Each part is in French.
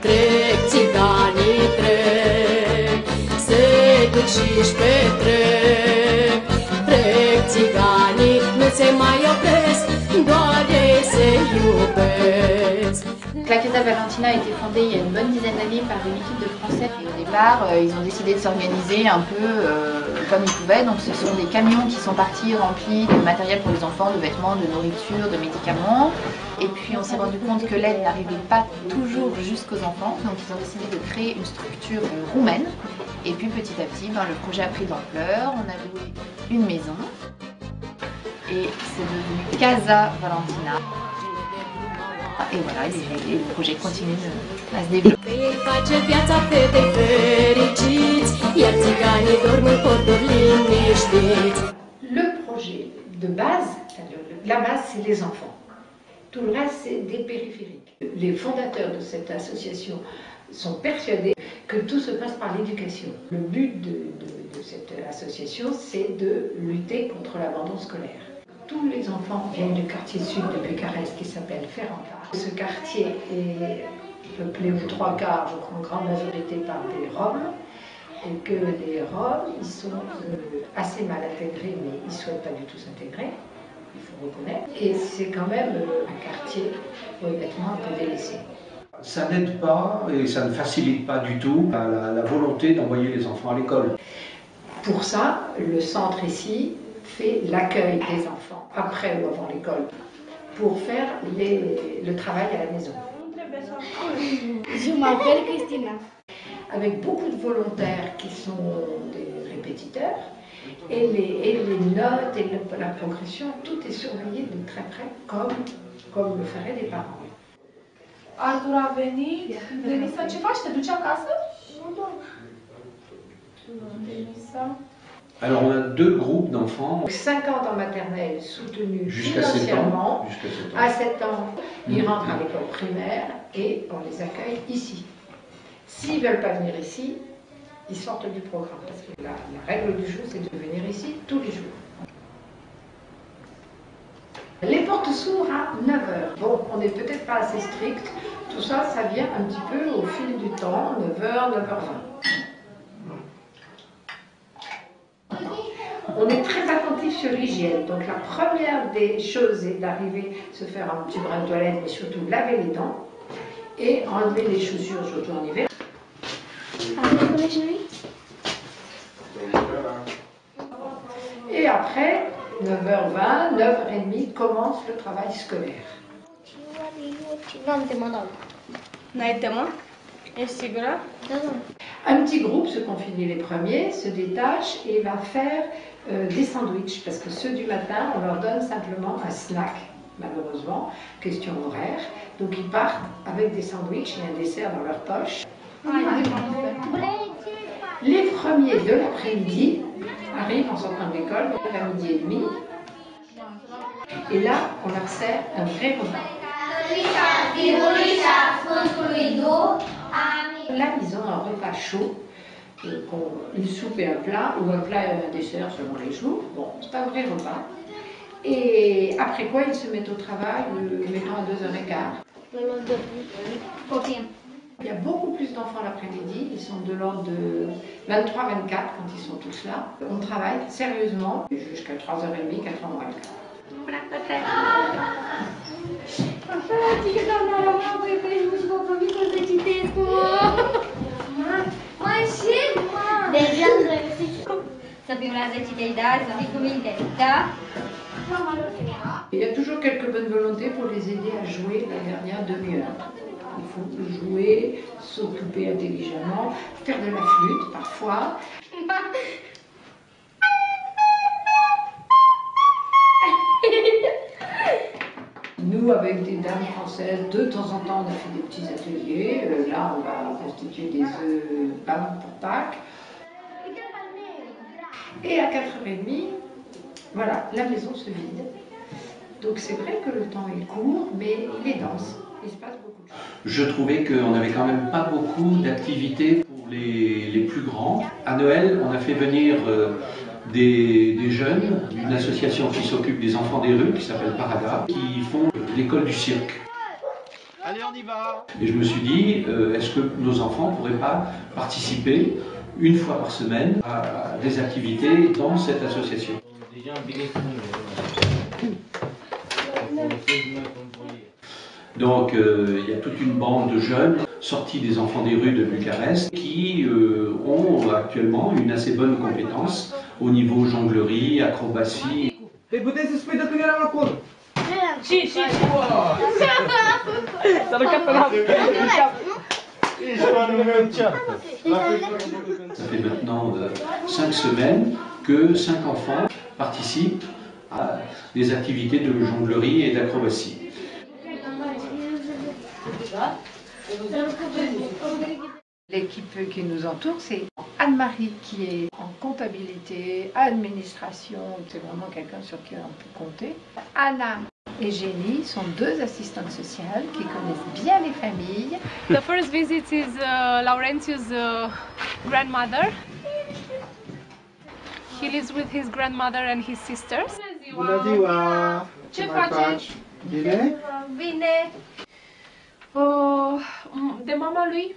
Trec, țiganii trec, se duc și-și petrec. Trec țiganii, nu se mai opresc, doar ei se iubesc. La Casa Valentina a été fondée il y a une bonne dizaine d'années par une équipe de Français. Et au départ, ils ont décidé de s'organiser un peu comme ils pouvaient. Donc ce sont des camions qui sont partis remplis de matériel pour les enfants, de vêtements, de nourriture, de médicaments. Et puis on s'est rendu compte que l'aide n'arrivait pas toujours jusqu'aux enfants. Donc ils ont décidé de créer une structure roumaine. Et puis petit à petit, le projet a pris d'ampleur. On a loué une maison. Et c'est devenu Casa Valentina. Et voilà, le projet continue à se développer. Le projet de base, la base c'est les enfants. Tout le reste c'est des périphériques. Les fondateurs de cette association sont persuadés que tout se passe par l'éducation. Le but de cette association c'est de lutter contre l'abandon scolaire. Tous les enfants viennent du quartier sud de Bucarest qui s'appelle Ferrara. Ce quartier est peuplé aux 3/4, je crois en grande majorité par des Roms, et que les Roms, ils sont assez mal intégrés, mais ils ne souhaitent pas du tout s'intégrer, il faut reconnaître. Et c'est quand même un quartier honnêtement un peu délaissé. Ça n'aide pas et ça ne facilite pas du tout la volonté d'envoyer les enfants à l'école. Pour ça, le centre ici fait l'accueil des enfants après ou avant l'école pour faire le travail à la maison. Je m'appelle Cristina. Avec beaucoup de volontaires qui sont des répétiteurs et les notes et la progression, tout est surveillé de très près comme le feraient les parents. Artur a venit. Denisa, ce faci? Te duci acasă? Denisa. Alors on a deux groupes d'enfants. 5 ans en maternelle soutenus Jusqu'à 7 financièrement. ans. À 7 ans, ils rentrent à l'école primaire et on les accueille ici. S'ils ne veulent pas venir ici, ils sortent du programme. Parce que la règle du jeu, c'est de venir ici tous les jours. Les portes s'ouvrent à 9 h. Bon, on n'est peut-être pas assez strict. Tout ça, ça vient un petit peu au fil du temps, 9 h, 9 h 20. On est très attentif sur l'hygiène. Donc la première des choses est d'arriver à se faire un petit brin de toilette, mais surtout laver les dents et enlever les chaussures, surtout en hiver. Et après, 9 h 20, 9 h 30, commence le travail scolaire. N-ai temă? Ești sigură? Un petit groupe, ceux qui ont fini les premiers, se détache et va faire des sandwichs. Parce que ceux du matin, on leur donne simplement un snack, malheureusement, question horaire. Donc ils partent avec des sandwichs et un dessert dans leur poche. Les premiers de l'après-midi arrivent en sortant de l'école, à 12h30. Et là, on leur sert un vrai repas. Là, ils ont un repas chaud, une soupe et un plat, ou un plat et un dessert selon les jours. Bon, c'est un vrai repas. Et après quoi, ils se mettent au travail, mettons à 2h15. Il y a beaucoup plus d'enfants l'après-midi, ils sont de l'ordre de 23-24 quand ils sont tous là. On travaille sérieusement jusqu'à 3h30, 4h moins le quart. Să fim la 10 de da, să fii cu minte, da? Il y a toujours quelques bonnes volontés pour les aider à jouer la dernière demi-heure. Il faut jouer, s'occuper intelligemment, faire de la flûte parfois. Nous, avec des dames françaises, de temps en temps, on a fait des petits ateliers. Là, on va constituer des œufs blancs pour Pâques. Et à 4h30, voilà, la maison se vide. Donc c'est vrai que le temps est court, mais il est dense. Il se passe beaucoup de choses. Je trouvais qu'on n'avait quand même pas beaucoup d'activités pour les plus grands. À Noël, on a fait venir des jeunes d'une association qui s'occupe des enfants des rues, qui s'appelle Parada, qui font l'école du cirque. Allez, on y va. Et je me suis dit, est-ce que nos enfants ne pourraient pas participer une fois par semaine à des activités dans cette association? Donc il y a toute une bande de jeunes sortis des enfants des rues de Bucarest qui ont actuellement une assez bonne compétence au niveau jonglerie, acrobatie. Păi puteți să spui de când eram acolo. Și. S-a aruncat pe nas. Ça fait maintenant 5 semaines que 5 enfants participent à des activités de jonglerie et d'acrobatie. L'équipe qui nous entoure, c'est Anne-Marie qui est en comptabilité, administration, c'est vraiment quelqu'un sur qui on peut compter. Anna et Jenny sont deux assistantes sociales qui connaissent bien les familles. The first visit is Laurentius' grandmother. He lives with his grandmother and his sisters. Bună ziua! Ce faceți? Bine? Bine! De mama lui?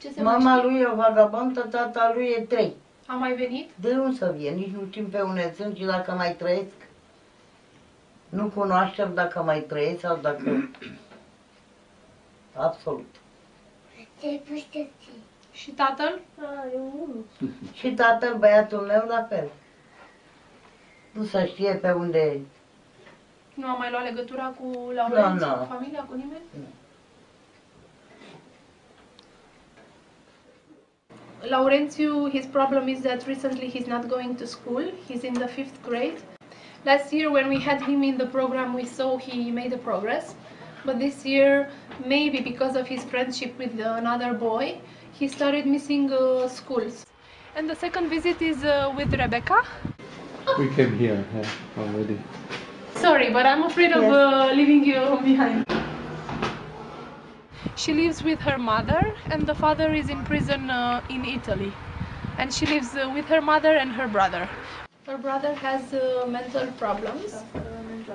Ce se Mama lui e o vagabondă, tata lui e 3. A mai venit? De unde să vie? Nici nu știm pe unde sunt și dacă mai trăiesc. Nu cunoaștem dacă mai trăiesc sau dacă... Absolut. Și tatăl? Și tatăl, băiatul meu, la fel. Nu se știe pe unde e. Nu a mai luat legătura cu Laurențiu, Nu. cu familia, cu nimeni? Nu. Laurențiu, his problem is that recently he's not going to school. He's in the 5th grade. Last year when we had him in the program, we saw he made a progress. But this year, maybe because of his friendship with another boy, he started missing schools. And the second visit is with Rebecca. We came here already. Sorry, but I'm afraid of leaving you behind. She lives with her mother, and the father is in prison in Italy. And she lives with her mother and her brother. Her brother has mental problems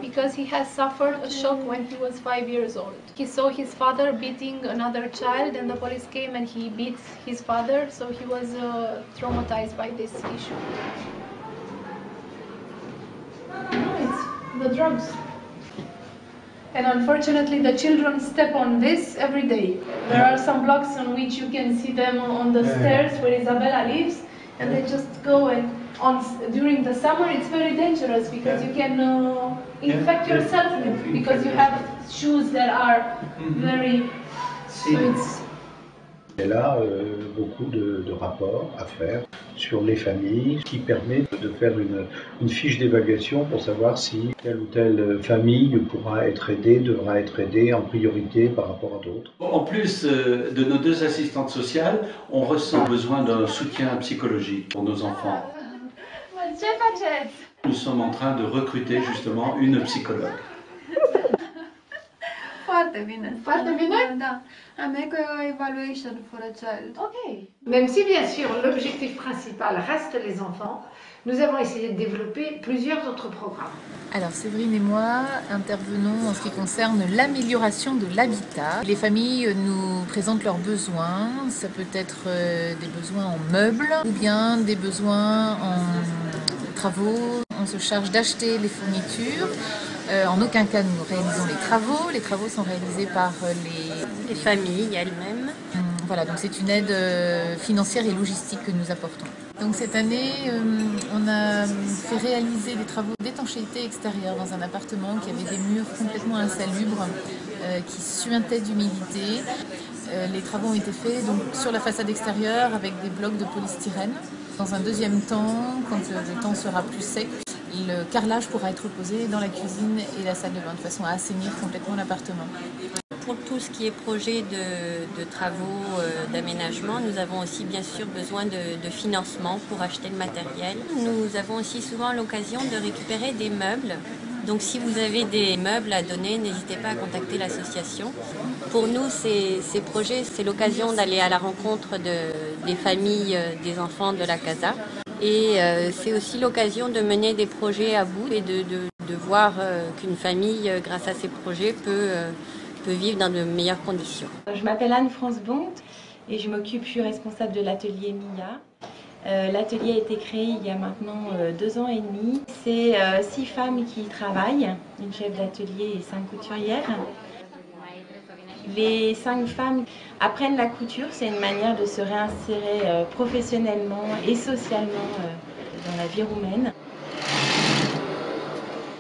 because he has suffered a shock when he was 5 years old. He saw his father beating another child, and the police came and he beat his father, so he was traumatized by this issue. No, it's the drugs. And unfortunately, the children step on this every day. There are some blocks on which you can see them on the stairs where Isabella lives, and they just go and during the summer it's very dangerous because you can infect yourself because you have shoes that are very... So it's... Elle a beaucoup de rapports à faire sur les familles qui permet de faire une fiche d'évaluation pour savoir si telle ou telle famille pourra être aidée, devra être aidée en priorité par rapport à d'autres. En plus de nos deux assistantes sociales, on ressent besoin d'un soutien psychologique pour nos enfants. Nous sommes en train de recruter justement une psychologue. Foarte bine. Foarte bine? Da. Am make a evaluation for a child. Ok. Même si bien sûr l'objectif principal reste les enfants, nous avons essayé de développer plusieurs autres programmes. Alors Séverine et moi intervenons en ce qui concerne l'amélioration de l'habitat. Les familles nous présentent leurs besoins. Ça peut être des besoins en meubles ou bien des besoins en travaux. On se charge d'acheter les fournitures. En aucun cas nous réalisons les travaux. Les travaux sont réalisés par les familles elles-mêmes. Voilà, donc c'est une aide financière et logistique que nous apportons. Donc cette année, on a fait réaliser des travaux d'étanchéité extérieure dans un appartement qui avait des murs complètement insalubres, qui suintaient d'humidité. Les travaux ont été faits donc, sur la façade extérieure avec des blocs de polystyrène. Dans un deuxième temps, quand le temps sera plus sec, le carrelage pourra être posé dans la cuisine et la salle de bain de façon à assainir complètement l'appartement. Pour tout ce qui est projet de travaux d'aménagement, nous avons aussi bien sûr besoin de financement pour acheter le matériel. Nous avons aussi souvent l'occasion de récupérer des meubles. Donc si vous avez des meubles à donner, n'hésitez pas à contacter l'association. Pour nous, ces projets, c'est l'occasion d'aller à la rencontre des familles des enfants de la Casa. Et c'est aussi l'occasion de mener des projets à bout et de voir qu'une famille, grâce à ces projets, peut peut vivre dans de meilleures conditions. Je m'appelle Anne-France Bonte et je suis responsable de l'atelier Mia. L'atelier a été créé il y a maintenant 2 ans et demi. C'est 6 femmes qui y travaillent, une chef d'atelier et 5 couturières. Les 5 femmes apprennent la couture, c'est une manière de se réinsérer professionnellement et socialement dans la vie roumaine.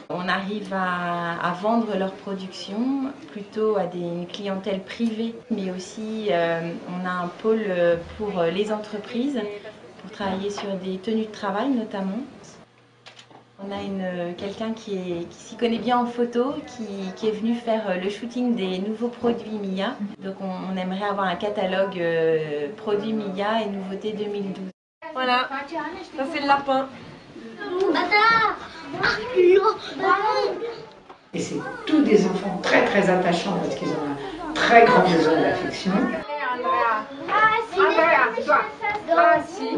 On arrive à vendre leur production plutôt à une clientèle privée, mais aussi on a un pôle pour les entreprises, pour travailler sur des tenues de travail notamment. On a quelqu'un qui s'y connaît bien en photo, qui est venu faire le shooting des nouveaux produits Mia. Donc on aimerait avoir un catalogue produits Mia et nouveautés 2012. Voilà, ça c'est le lapin. Et c'est tous des enfants très très attachants parce qu'ils ont un très grand besoin d'affection. Andrea, toi, assis,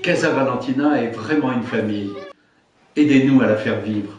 Casa Valentina est vraiment une famille. Aidez-nous à la faire vivre.